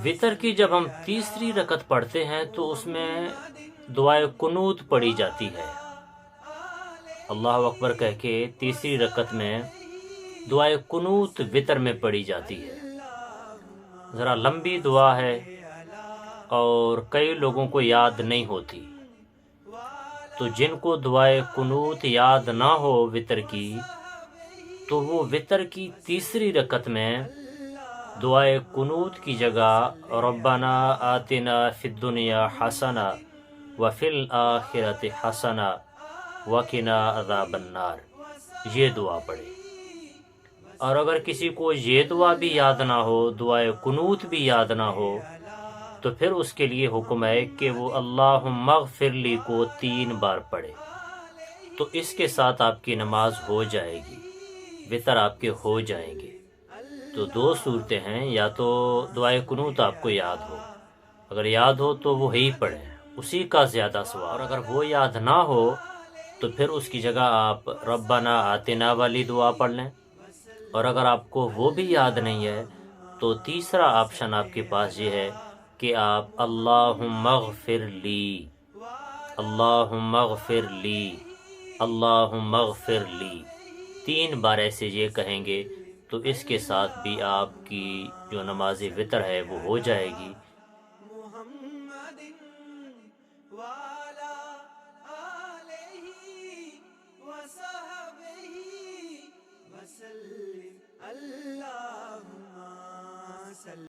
وطر کی جب ہم تیسری رکعت پڑھتے ہیں تو اس میں دعائے قنوت پڑھی جاتی ہے۔ اللہ اکبر کہہ کے تیسری رکعت میں دعائے قنوت وطر میں پڑھی جاتی ہے۔ ذرا لمبی دعا ہے اور کئی لوگوں کو یاد نہیں ہوتی، تو جن کو دعائے قنوت یاد نہ ہو وطر کی، تو وہ وطر کی تیسری رکعت میں دعائے قنوت کی جگہ ربنا آتنا فی الدنیا حسنہ وفی الآخرۃ حسنہ وقنا عذاب النار، یہ دعا پڑھے۔ اور اگر کسی کو یہ دعا بھی یاد نہ ہو، دعائے قنوت بھی یاد نہ ہو، تو پھر اس کے لیے حکم ہے کہ وہ اللہم اغفر لی کو 3 بار پڑھے، تو اس کے ساتھ آپ کی نماز ہو جائے گی، وطر آپ کے ہو جائیں گے۔ تو 2 صورتیں ہیں، یا تو دعائے قنوت آپ کو یاد ہو، اگر یاد ہو تو وہی پڑھیں، اسی کا زیادہ ثواب، اور اگر وہ یاد نہ ہو تو پھر اس کی جگہ آپ ربنا آتنا والی دعا پڑھ لیں، اور اگر آپ کو وہ بھی یاد نہیں ہے تو تیسرا آپشن آپ کے پاس یہ ہے کہ آپ اللہم اغفر لی، اللہم اغفر لی، اللہم اغفر لی 3 بار ایسے یہ کہیں گے، تو اس کے ساتھ بھی آپ کی جو نماز وطر ہے وہ ہو جائے گی۔ محمد وعلى آله وصحبه وسلم اللهم صل